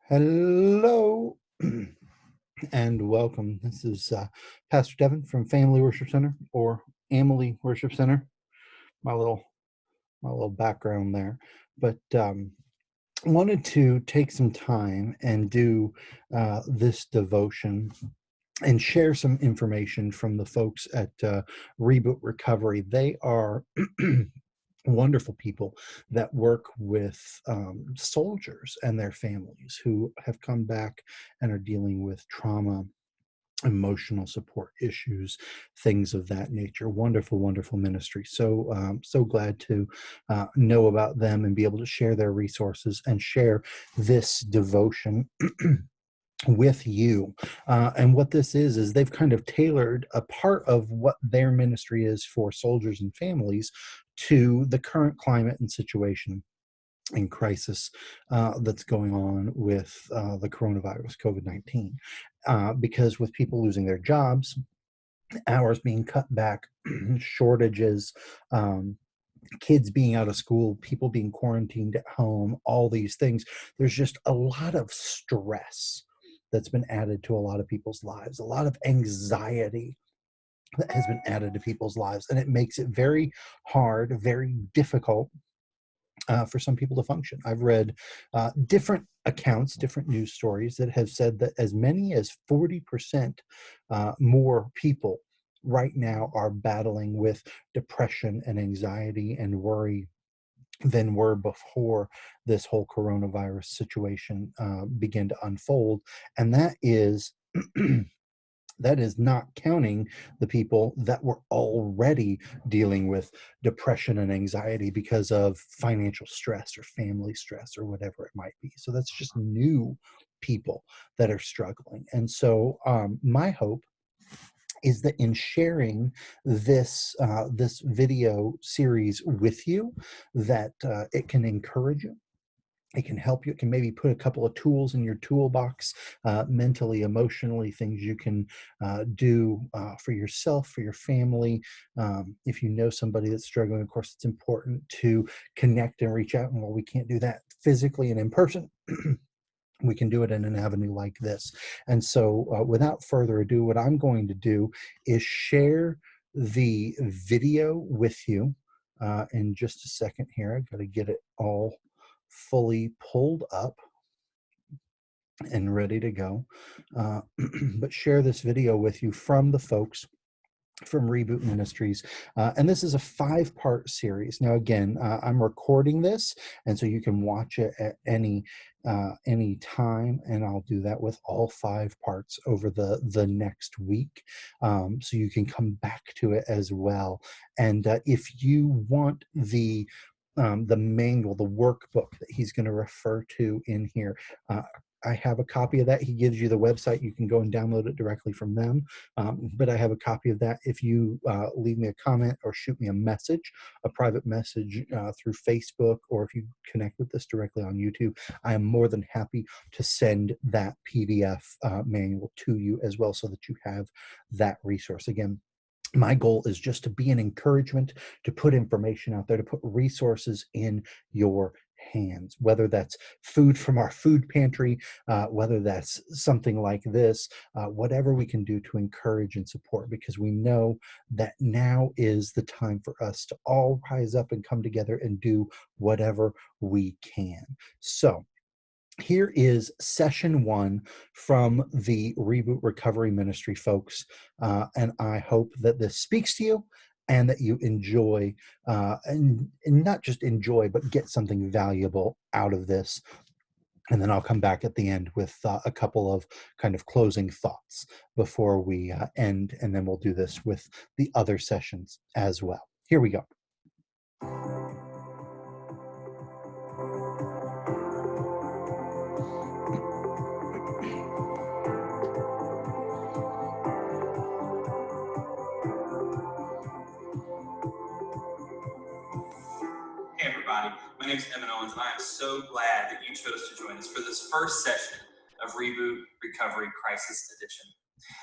Hello and welcome. This is Pastor Devin from Family Worship Center or Amalie Worship Center. My little my little background there, but wanted to take some time and do this devotion and share some information from the folks at Reboot Recovery. They are wonderful people that work with soldiers and their families who have come back and are dealing with trauma, emotional support issues, things of that nature. Wonderful, wonderful ministry. So glad to know about them and be able to share their resources and share this devotion with you. And what this is they've kind of tailored a part of what their ministry is for soldiers and families to the current climate and situation and crisis that's going on with the coronavirus, COVID-19. Because with people losing their jobs, hours being cut back, shortages, kids being out of school, people being quarantined at home, all these things, there's just a lot of stress that's been added to a lot of people's lives, a lot of anxiety that has been added to people's lives. And it makes it very hard, very difficult for some people to function. I've read different accounts, different news stories that have said that as many as 40% more people right now are battling with depression and anxiety and worry than were before this whole coronavirus situation began to unfold. And that is that is not counting the people that were already dealing with depression and anxiety because of financial stress or family stress or whatever it might be. So that's just new people that are struggling. And so my hope is that in sharing this video series with you, that it can encourage you, it can help you. It can maybe put a couple of tools in your toolbox, mentally, emotionally, things you can do for yourself, for your family. If you know somebody that's struggling, of course, it's important to connect and reach out. And while we can't do that physically and in person, we can do it in an avenue like this. And so without further ado, what I'm going to do is share the video with you in just a second here. I've got to get it all fully pulled up and ready to go. But share this video with you from the folks from Reboot Ministries. And this is a 5-part series. Now, again, I'm recording this, and so you can watch it at any time, and I'll do that with all 5 parts over the next week. So you can come back to it as well. And if you want the manual, the workbook that he's going to refer to in here, I have a copy of that. He gives you the website. You can go and download it directly from them. But I have a copy of that. If you leave me a comment or shoot me a message, a private message through Facebook, or if you connect with this directly on YouTube, I am more than happy to send that PDF manual to you as well, so that you have that resource. Again, my goal is just to be an encouragement, to put information out there, to put resources in your hands, whether that's food from our food pantry, whether that's something like this, whatever we can do to encourage and support, because we know that now is the time for us to all rise up and come together and do whatever we can. So here is session 1 from the Reboot Recovery Ministry folks, and I hope that this speaks to you and that you enjoy, and not just enjoy, but get something valuable out of this. And then I'll come back at the end with a couple of kind of closing thoughts before we end, and then we'll do this with the other sessions as well. Here we go. Hey everybody, my name is Evan Owens, and I am so glad that you chose to join us for this first session of Reboot Recovery Crisis Edition.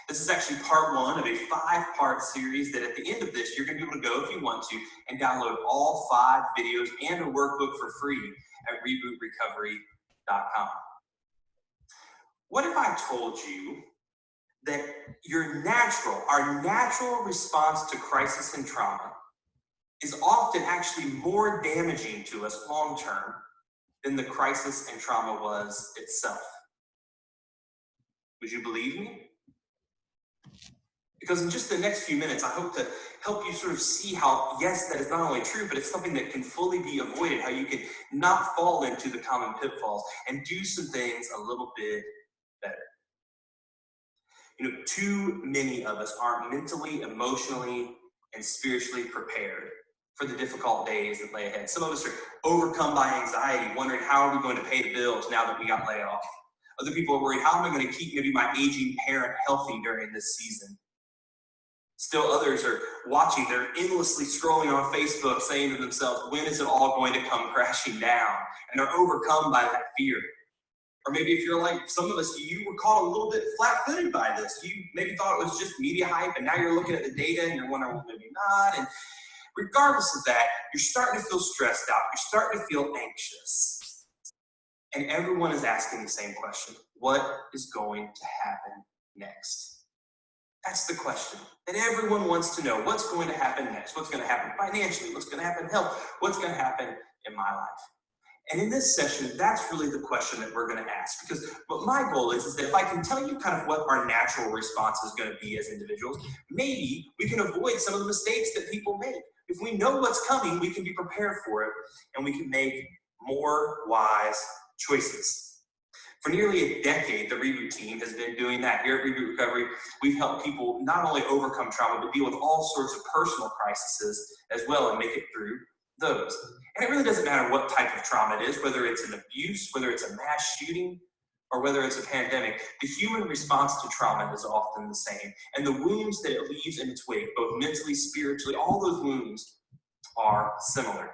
This is actually part 1 of a 5-part series that at the end of this, you're going to be able to go if you want to and download all 5 videos and a workbook for free at rebootrecovery.com. What if I told you that our natural response to crisis and trauma is often actually more damaging to us long term than the crisis and trauma was itself? Would you believe me? Because in just the next few minutes, I hope to help you sort of see how, yes, that is not only true, but it's something that can fully be avoided, how you can not fall into the common pitfalls and do some things a little bit better. Too many of us aren't mentally, emotionally, and spiritually prepared for the difficult days that lay ahead. Some of us are overcome by anxiety, wondering how are we going to pay the bills now that we got laid off. Other people are worried, how am I going to keep maybe my aging parent healthy during this season? Still others are watching, they're endlessly scrolling on Facebook saying to themselves, when is it all going to come crashing down? And they're overcome by that fear. Or maybe if you're like some of us, you were caught a little bit flat-footed by this. You maybe thought it was just media hype, and now you're looking at the data and you're wondering, well, maybe not. And regardless of that, you're starting to feel stressed out. You're starting to feel anxious. And everyone is asking the same question. What is going to happen next? That's the question that everyone wants to know. What's going to happen next? What's going to happen financially? What's going to happen in health? What's going to happen in my life? And in this session, that's really the question that we're going to ask. Because what my goal is that if I can tell you kind of what our natural response is going to be as individuals, maybe we can avoid some of the mistakes that people make. If we know what's coming, we can be prepared for it, and we can make more wise choices. For nearly a decade, the Reboot team has been doing that. Here at Reboot Recovery, we've helped people not only overcome trauma, but deal with all sorts of personal crises as well and make it through those. And it really doesn't matter what type of trauma it is, whether it's an abuse, whether it's a mass shooting, or whether it's a pandemic. The human response to trauma is often the same. And the wounds that it leaves in its wake, both mentally, spiritually, all those wounds are similar.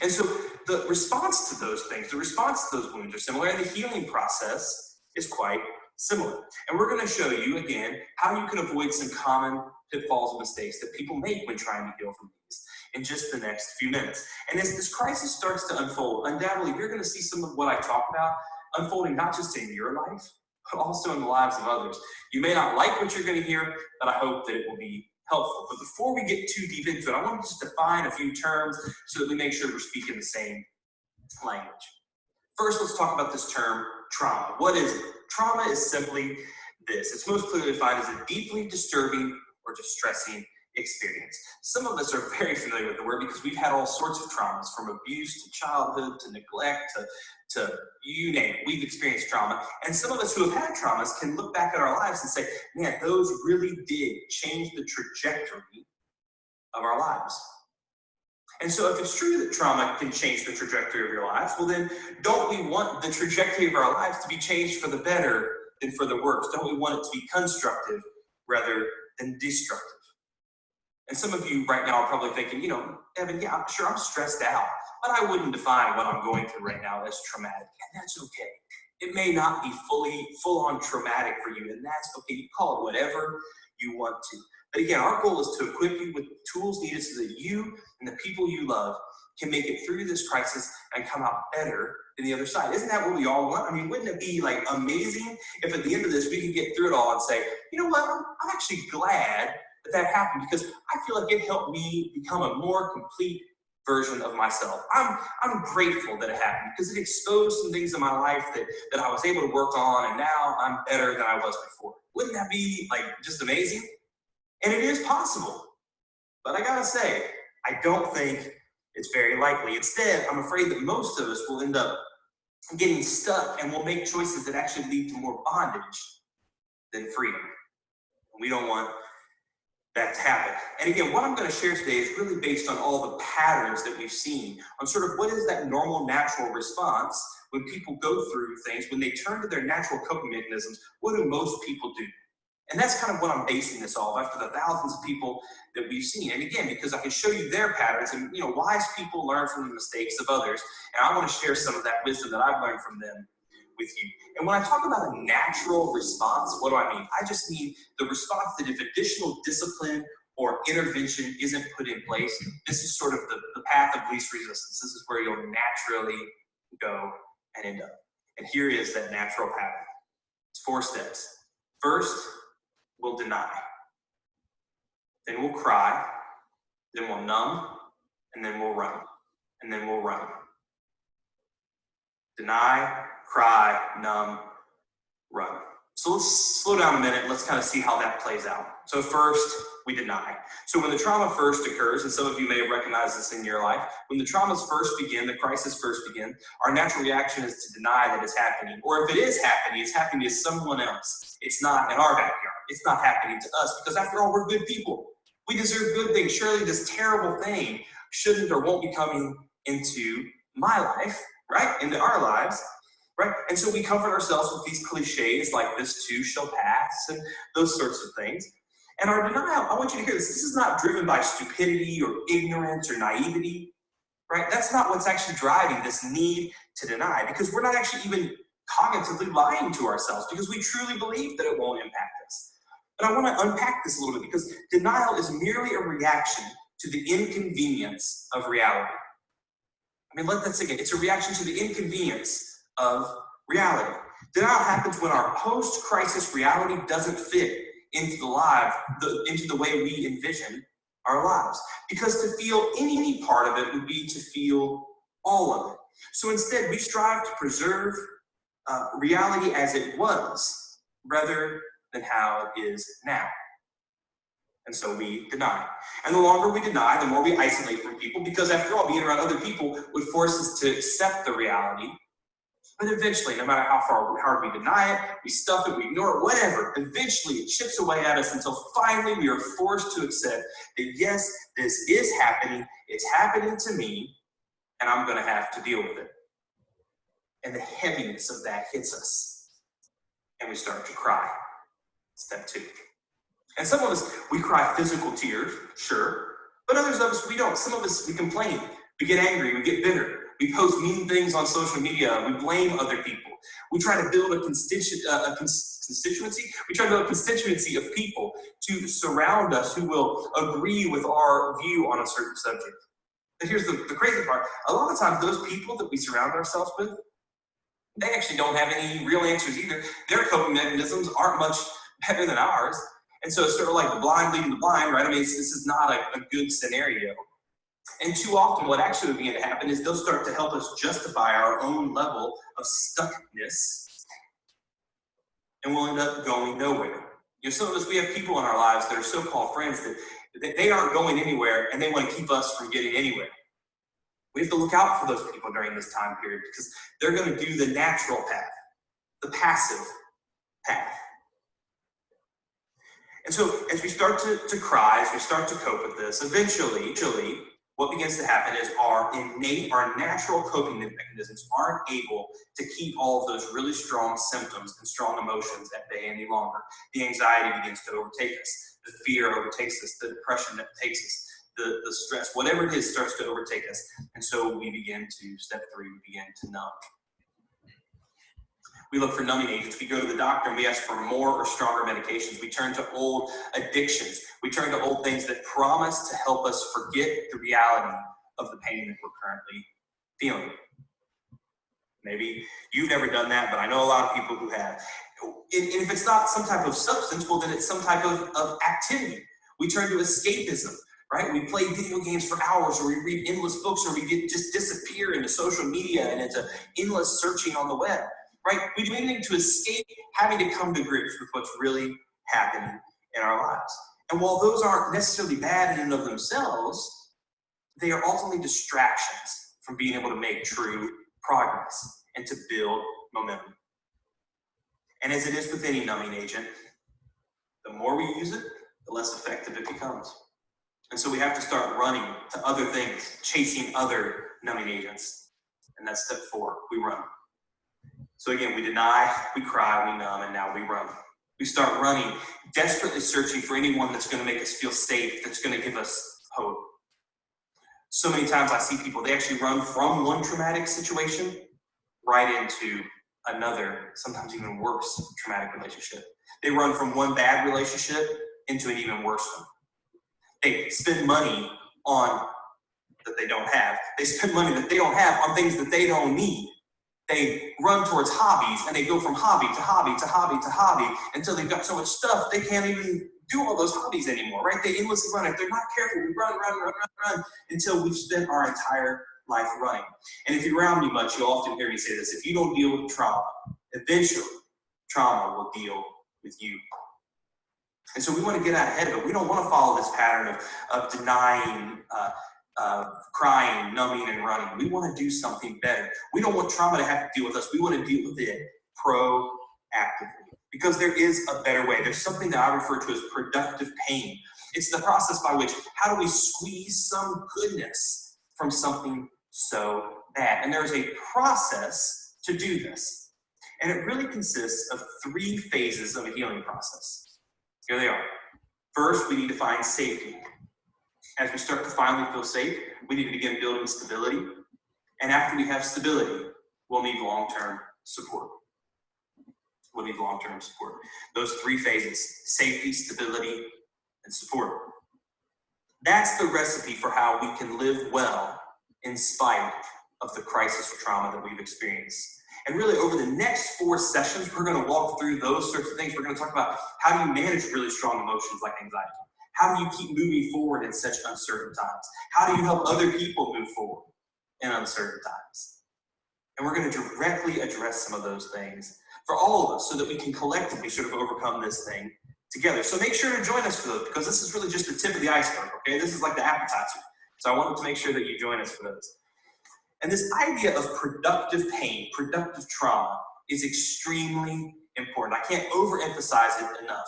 And so the response to those things, the response to those wounds are similar, and the healing process is quite similar. And we're going to show you, again, how you can avoid some common pitfalls and mistakes that people make when trying to heal from these in just the next few minutes. And as this crisis starts to unfold, undoubtedly, you're going to see some of what I talk about unfolding not just in your life, but also in the lives of others. You may not like what you're going to hear, but I hope that it will be helpful. But before we get too deep into it, I want to just define a few terms so that we make sure we're speaking the same language. First, let's talk about this term trauma. What is it? Trauma is simply this. It's most clearly defined as a deeply disturbing or distressing experience. Some of us are very familiar with the word because we've had all sorts of traumas, from abuse to childhood to neglect to you name it. We've experienced trauma. And some of us who have had traumas can look back at our lives and say, man, those really did change the trajectory of our lives. And so if it's true that trauma can change the trajectory of your lives, well then, don't we want the trajectory of our lives to be changed for the better than for the worse? Don't we want it to be constructive rather than destructive? And some of you right now are probably thinking, Evan, yeah, I'm sure I'm stressed out, but I wouldn't define what I'm going through right now as traumatic, and that's okay. It may not be full-on traumatic for you, and that's okay. You call it whatever you want to. But again, our goal is to equip you with the tools needed so that you and the people you love can make it through this crisis and come out better than the other side. Isn't that what we all want? I mean, wouldn't it be like amazing if at the end of this we could get through it all and say, you know what, I'm actually glad that happened, because I feel like it helped me become a more complete version of myself. I'm grateful that it happened because it exposed some things in my life that I was able to work on, and now I'm better than I was before. Wouldn't that be like just amazing? And it is possible. But I gotta say, I don't think it's very likely. Instead, I'm afraid that most of us will end up getting stuck and will make choices that actually lead to more bondage than freedom. And we don't want that to happen. And again, what I'm going to share today is really based on all the patterns that we've seen on sort of what is that normal, natural response when people go through things, when they turn to their natural coping mechanisms. What do most people do? And that's kind of what I'm basing this off after the thousands of people that we've seen. And again, because I can show you their patterns, and wise people learn from the mistakes of others. And I want to share some of that wisdom that I've learned from them with you. And when I talk about a natural response, what do I mean? I just mean the response that if additional discipline or intervention isn't put in place, this is sort of the path of least resistance. This is where you'll naturally go and end up. And here is that natural pattern. 4 steps. First, we'll deny. Then we'll cry. Then we'll numb. And then we'll run. And then we'll run. Deny, cry, numb, run. So let's slow down a minute. Let's kind of see how that plays out. So first, we deny. So when the trauma first occurs, and some of you may have recognized this in your life, when the traumas first begin, the crisis first begin, our natural reaction is to deny that it's happening. Or if it is happening, it's happening to someone else. It's not in our backyard. It's not happening to us because after all, we're good people. We deserve good things. Surely this terrible thing shouldn't or won't be coming into my life, right? Into our lives. Right? And so we comfort ourselves with these cliches like this too shall pass and those sorts of things. And our denial, I want you to hear this, this is not driven by stupidity or ignorance or naivety, right? That's not what's actually driving this need to deny, because we're not actually even cognitively lying to ourselves because we truly believe that it won't impact us. But I want to unpack this a little bit because denial is merely a reaction to the inconvenience of reality. I mean, let that sink in. It's a reaction to the inconvenience of reality. Denial happens when our post-crisis reality doesn't fit into the way we envision our lives. Because to feel any part of it would be to feel all of it. So instead, we strive to preserve reality as it was, rather than how it is now. And so we deny. And the longer we deny, the more we isolate from people, because after all, being around other people would force us to accept the reality. But eventually, no matter how hard we deny it, we stuff it, we ignore it, whatever, eventually it chips away at us until finally we are forced to accept that yes, this is happening, it's happening to me, and I'm going to have to deal with it. And the heaviness of that hits us, and we start to cry. Step 2. And some of us, we cry physical tears, sure, but others of us, we don't. Some of us, we complain, we get angry, we get bitter. We post mean things on social media. We blame other people. We try to build a constituency. We try to build a constituency of people to surround us who will agree with our view on a certain subject. But here's the crazy part. A lot of times, those people that we surround ourselves with, they actually don't have any real answers either. Their coping mechanisms aren't much better than ours. And so it's sort of like the blind leading the blind, right? I mean, this is not a good scenario. And too often what actually will begin to happen is they'll start to help us justify our own level of stuckness, and we'll end up going nowhere. You know, some of us, we have people in our lives that are so-called friends that they aren't going anywhere and they want to keep us from getting anywhere. We have to look out for those people during this time period because they're going to do the natural path, the passive path. And so as we start to cry, as we start to cope with this, eventually, what begins to happen is our natural coping mechanisms aren't able to keep all of those really strong symptoms and strong emotions at bay any longer. The anxiety begins to overtake us. The fear overtakes us. The depression that takes us. The stress, whatever it is, starts to overtake us. And so we begin to, step 3, we begin to numb. We look for numbing agents. We go to the doctor and we ask for more or stronger medications. We turn to old addictions. We turn to old things that promise to help us forget the reality of the pain that we're currently feeling. Maybe you've never done that, but I know a lot of people who have. And if it's not some type of substance, well, then it's some type of activity. We turn to escapism, right? We play video games for hours, or we read endless books, or we just disappear into social media and into endless searching on the web. Right? We do anything to escape having to come to grips with what's really happening in our lives. And while those aren't necessarily bad in and of themselves, they are ultimately distractions from being able to make true progress and to build momentum. And as it is with any numbing agent, the more we use it, the less effective it becomes. And so we have to start running to other things, chasing other numbing agents. And that's step 4, we run. So again, we deny, we cry, we numb, and now we run. We start running, desperately searching for anyone that's going to make us feel safe, that's going to give us hope. So many times I see people, they actually run from one traumatic situation right into another, sometimes even worse traumatic relationship. They run from one bad relationship into an even worse one. They spend money on that they don't have. They spend money that they don't have on things that they don't need. They run towards hobbies, and they go from hobby to hobby to hobby to hobby until they've got so much stuff they can't even do all those hobbies anymore, right? They endlessly run. If they're not careful, we run until we've spent our entire life running. And if you're around me much, you'll often hear me say this: if you don't deal with trauma, eventually trauma will deal with you. And so we want to get out ahead of it. We don't want to follow this pattern of denying, crying, numbing, and running. We want to do something better. We don't want trauma to have to deal with us. We want to deal with it proactively, because there is a better way. There's something that I refer to as productive pain. It's the process by which, how do we squeeze some goodness from something so bad? And there's a process to do this. And it really consists of 3 phases of a healing process. Here they are. First, we need to find safety. As we start to finally feel safe, we need to begin building stability. And after we have stability, we'll need long-term support. We'll need long-term support. Those 3 phases: safety, stability, and support. That's the recipe for how we can live well in spite of the crisis or trauma that we've experienced. And really, over the next 4 sessions, we're going to walk through those sorts of things. We're going to talk about how do you manage really strong emotions like anxiety? How do you keep moving forward in such uncertain times? How do you help other people move forward in uncertain times? And we're going to directly address some of those things for all of us so that we can collectively sort of overcome this thing together. So make sure to join us for those, because this is really just the tip of the iceberg, okay? This is like the appetizer. So I wanted to make sure that you join us for those. And this idea of productive pain, productive trauma, is extremely important. I can't overemphasize it enough.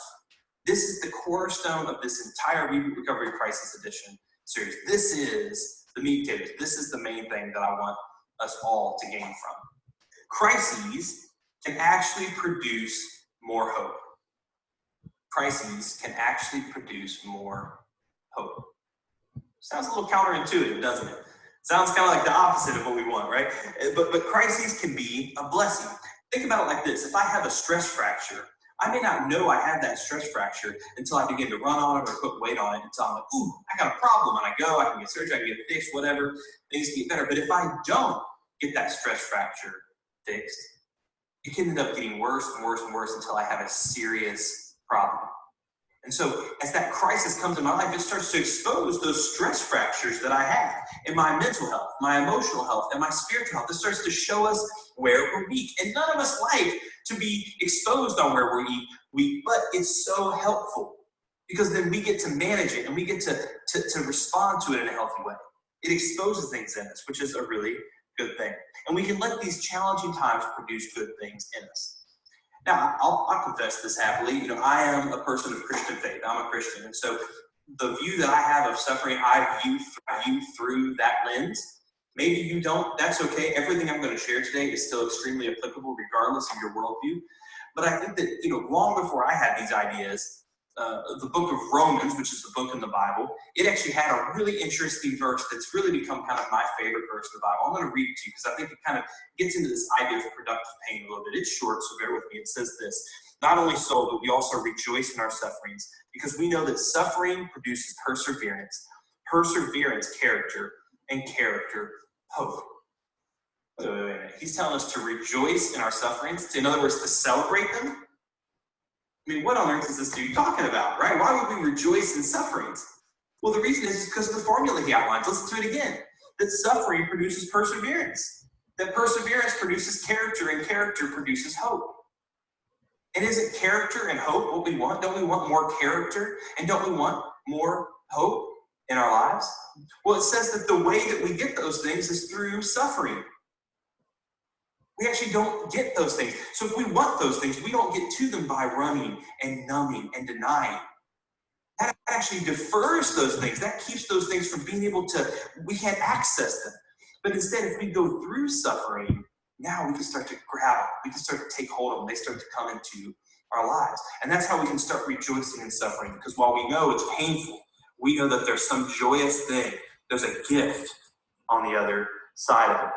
This is the cornerstone of this entire Reboot Recovery Crisis Edition series. This is the meat and potatoes. This is the main thing that I want us all to gain from. Crises can actually produce more hope. Crises can actually produce more hope. Sounds a little counterintuitive, doesn't it? Sounds kind of like the opposite of what we want, right? But crises can be a blessing. Think about it like this. If I have a stress fracture, I may not know I had that stress fracture until I begin to run on it or put weight on it, until I'm like, ooh, I got a problem. And I go, I can get surgery, I can get it fixed, whatever, things can get better. But if I don't get that stress fracture fixed, it can end up getting worse and worse and worse until I have a serious problem. And so as that crisis comes in my life, it starts to expose those stress fractures that I have in my mental health, my emotional health, and my spiritual health. It starts to show us where we're weak. And none of us like to be exposed on where we're weak, but it's so helpful because then we get to manage it and we get to respond to it in a healthy way. It exposes things in us, which is a really good thing. And we can let these challenging times produce good things in us. Now, I'll confess this happily. You know, I am a person of Christian faith. I'm a Christian. And so the view that I have of suffering, I view through that lens. Maybe you don't. That's okay. Everything I'm going to share today is still extremely applicable regardless of your worldview. But I think that, you know, long before I had these ideas, the book of Romans, which is the book in the Bible, it actually had a really interesting verse that's really become kind of my favorite verse in the Bible. I'm going to read it to you because I think it kind of gets into this idea of productive pain a little bit. It's short, so bear with me. It says this: not only so, but we also rejoice in our sufferings, because we know that suffering produces perseverance, perseverance, character, and character, hope. Wait. He's telling us to rejoice in our sufferings, in other words, to celebrate them. I mean, what on earth is this dude talking about, right? Why would we rejoice in sufferings? Well, the reason is because of the formula he outlines. Listen to it again. That suffering produces perseverance. That perseverance produces character, and character produces hope. And isn't character and hope what we want? Don't we want more character? And don't we want more hope in our lives? Well, it says that the way that we get those things is through suffering. We actually don't get those things. So if we want those things, we don't get to them by running and numbing and denying. That actually defers those things. That keeps those things from being able to, we can't access them. But instead, if we go through suffering, now we can start to grab them. We can start to take hold of them. They start to come into our lives. And that's how we can start rejoicing in suffering. Because while we know it's painful, we know that there's some joyous thing. There's a gift on the other side of it.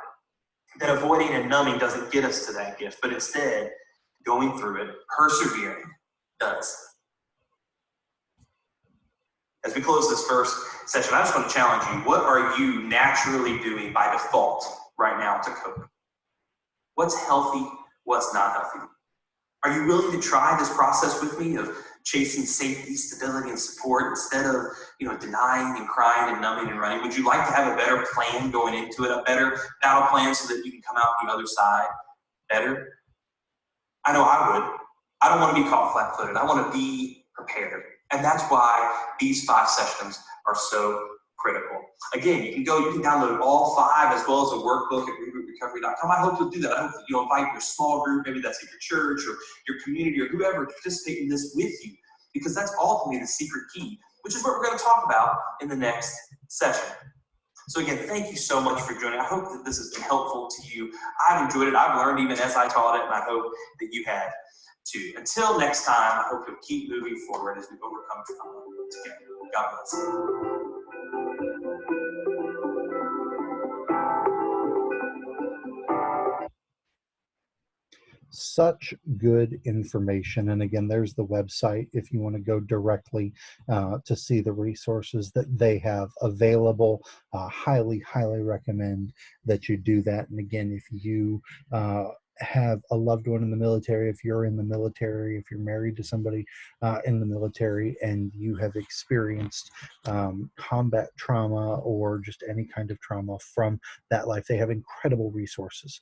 That avoiding and numbing doesn't get us to that gift, but instead, going through it, persevering, does. As we close this first session, I just want to challenge you. What are you naturally doing by default right now to cope? What's healthy? What's not healthy? Are you willing to try this process with me of chasing safety, stability, and support instead of denying and crying and numbing and running? Would you like to have a better plan going into it, a better battle plan so that you can come out the other side better? I know I would. I don't want to be caught flat-footed. I want to be prepared. And that's why these 5 sessions are so critical. Again, you can download all 5 as well as a workbook at rebootrecovery.com. I hope you'll do that. I hope that you'll invite your small group, maybe that's at your church or your community or whoever, to participate in this with you, because that's ultimately the secret key, which is what we're going to talk about in the next session. So again, thank you so much for joining. I hope that this has been helpful to you. I've enjoyed it. I've learned even as I taught it, and I hope that you have too. Until next time, I hope you'll keep moving forward as we overcome trauma together. God bless. Such good information. And again, there's the website if you want to go directly to see the resources that they have available. Highly recommend that you do that. And again, if you have a loved one in the military, if you're in the military, if you're married to somebody in the military and you have experienced combat trauma or just any kind of trauma from that life, they have incredible resources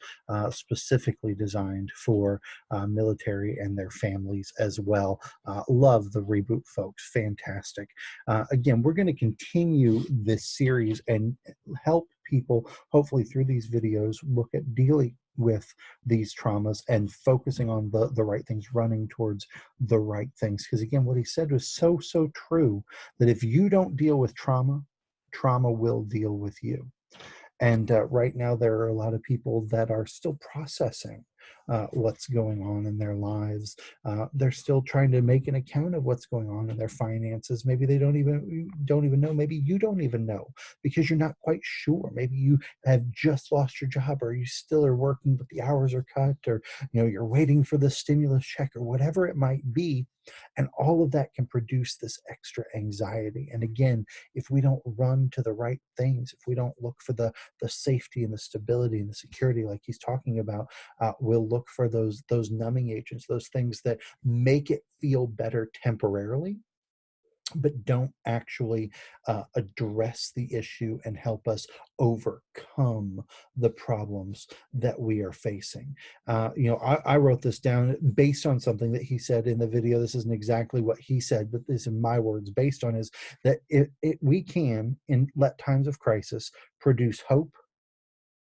specifically designed for military and their families as well. Love the Reboot folks. Fantastic. Again, we're going to continue this series and help people, hopefully through these videos, look at dealing with these traumas and focusing on the right things, running towards the right things. Because again, what he said was so true, that if you don't deal with trauma, trauma will deal with you. And right now, there are a lot of people that are still processing what's going on in their lives. They're still trying to make an account of what's going on in their finances. Maybe they don't even know. Maybe you don't even know because you're not quite sure. Maybe you have just lost your job, or you still are working, but the hours are cut, or you're waiting for the stimulus check, or whatever it might be. And all of that can produce this extra anxiety. And again, if we don't run to the right things, if we don't look for the safety and the stability and the security like he's talking about, we'll look for those numbing agents, those things that make it feel better temporarily, but don't actually address the issue and help us overcome the problems that we are facing. I wrote this down based on something that he said in the video. This isn't exactly what he said, but this is my words based on is that we can, let times of crisis produce hope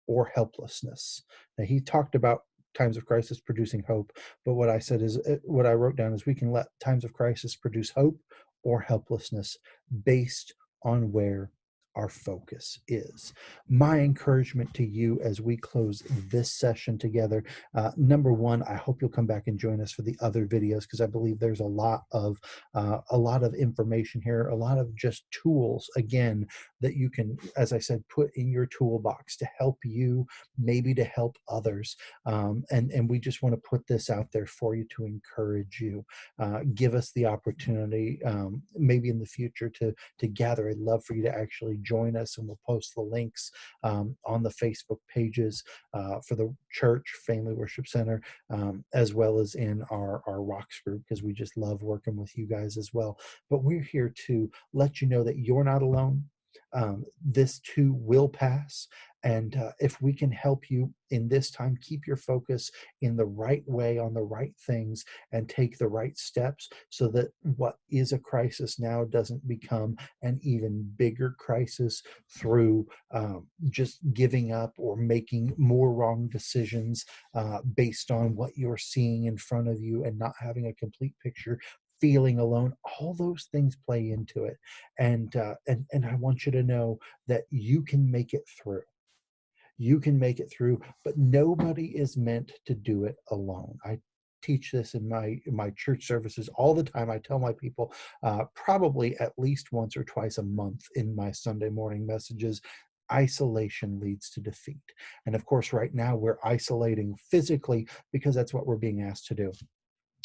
or helplessness. Now, he talked about times of crisis producing hope, but what I said is, what I wrote down is, we can let times of crisis produce hope or helplessness based on where our focus is. My encouragement to you as we close this session together, number one, I hope you'll come back and join us for the other videos, because I believe there's a lot of information here, a lot of just tools, again, that you can, as I said, put in your toolbox to help you, maybe to help others. And we just want to put this out there for you to encourage you. Give us the opportunity, maybe in the future, to gather. I'd love for you to actually join us, and we'll post the links on the Facebook pages for the church, Family Worship Center, as well as in our Rocks group, because we just love working with you guys as well. But we're here to let you know that you're not alone. This too will pass. And if we can help you in this time, keep your focus in the right way, on the right things, and take the right steps, so that what is a crisis now doesn't become an even bigger crisis through just giving up or making more wrong decisions based on what you're seeing in front of you and not having a complete picture, feeling alone. All those things play into it. And I want you to know that you can make it through. You can make it through, but nobody is meant to do it alone. I teach this in my church services all the time. I tell my people probably at least once or twice a month in my Sunday morning messages, isolation leads to defeat. And of course, right now we're isolating physically because that's what we're being asked to do.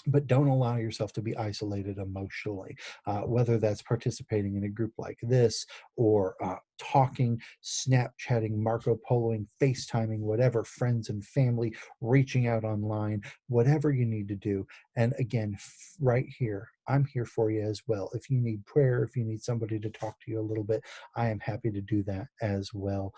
but don't allow yourself to be isolated emotionally, whether that's participating in a group like this or talking, Snapchatting, Marco Poloing, FaceTiming, whatever, friends and family, reaching out online, whatever you need to do. And again, right here, I'm here for you as well. If you need prayer, if you need somebody to talk to you a little bit, I am happy to do that as well.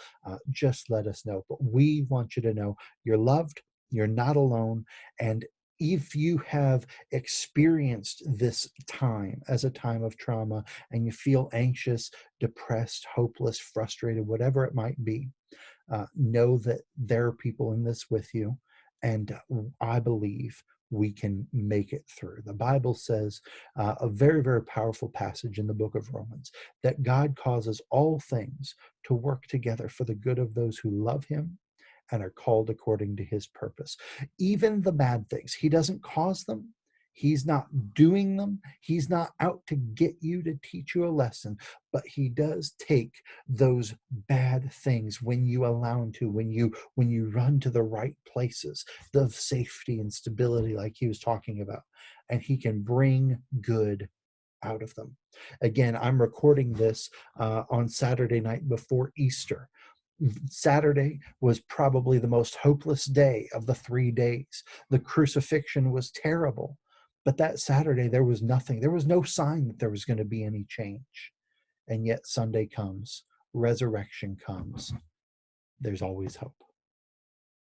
Just let us know. But we want you to know you're loved, you're not alone, and if you have experienced this time as a time of trauma and you feel anxious, depressed, hopeless, frustrated, whatever it might be, know that there are people in this with you. And I believe we can make it through. The Bible says a very, very powerful passage in the book of Romans that God causes all things to work together for the good of those who love him and are called according to his purpose. Even the bad things, he doesn't cause them. He's not doing them. He's not out to get you to teach you a lesson, but he does take those bad things when you allow him to, when you run to the right places, the safety and stability like he was talking about, and he can bring good out of them. Again, I'm recording this on Saturday night before Easter. Saturday was probably the most hopeless day of the 3 days. The crucifixion was terrible. But that Saturday, there was nothing. There was no sign that there was going to be any change. And yet, Sunday comes, resurrection comes. There's always hope.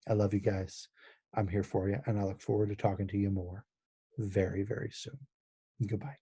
I love you guys. I'm here for you, and I look forward to talking to you more very, very soon. Goodbye.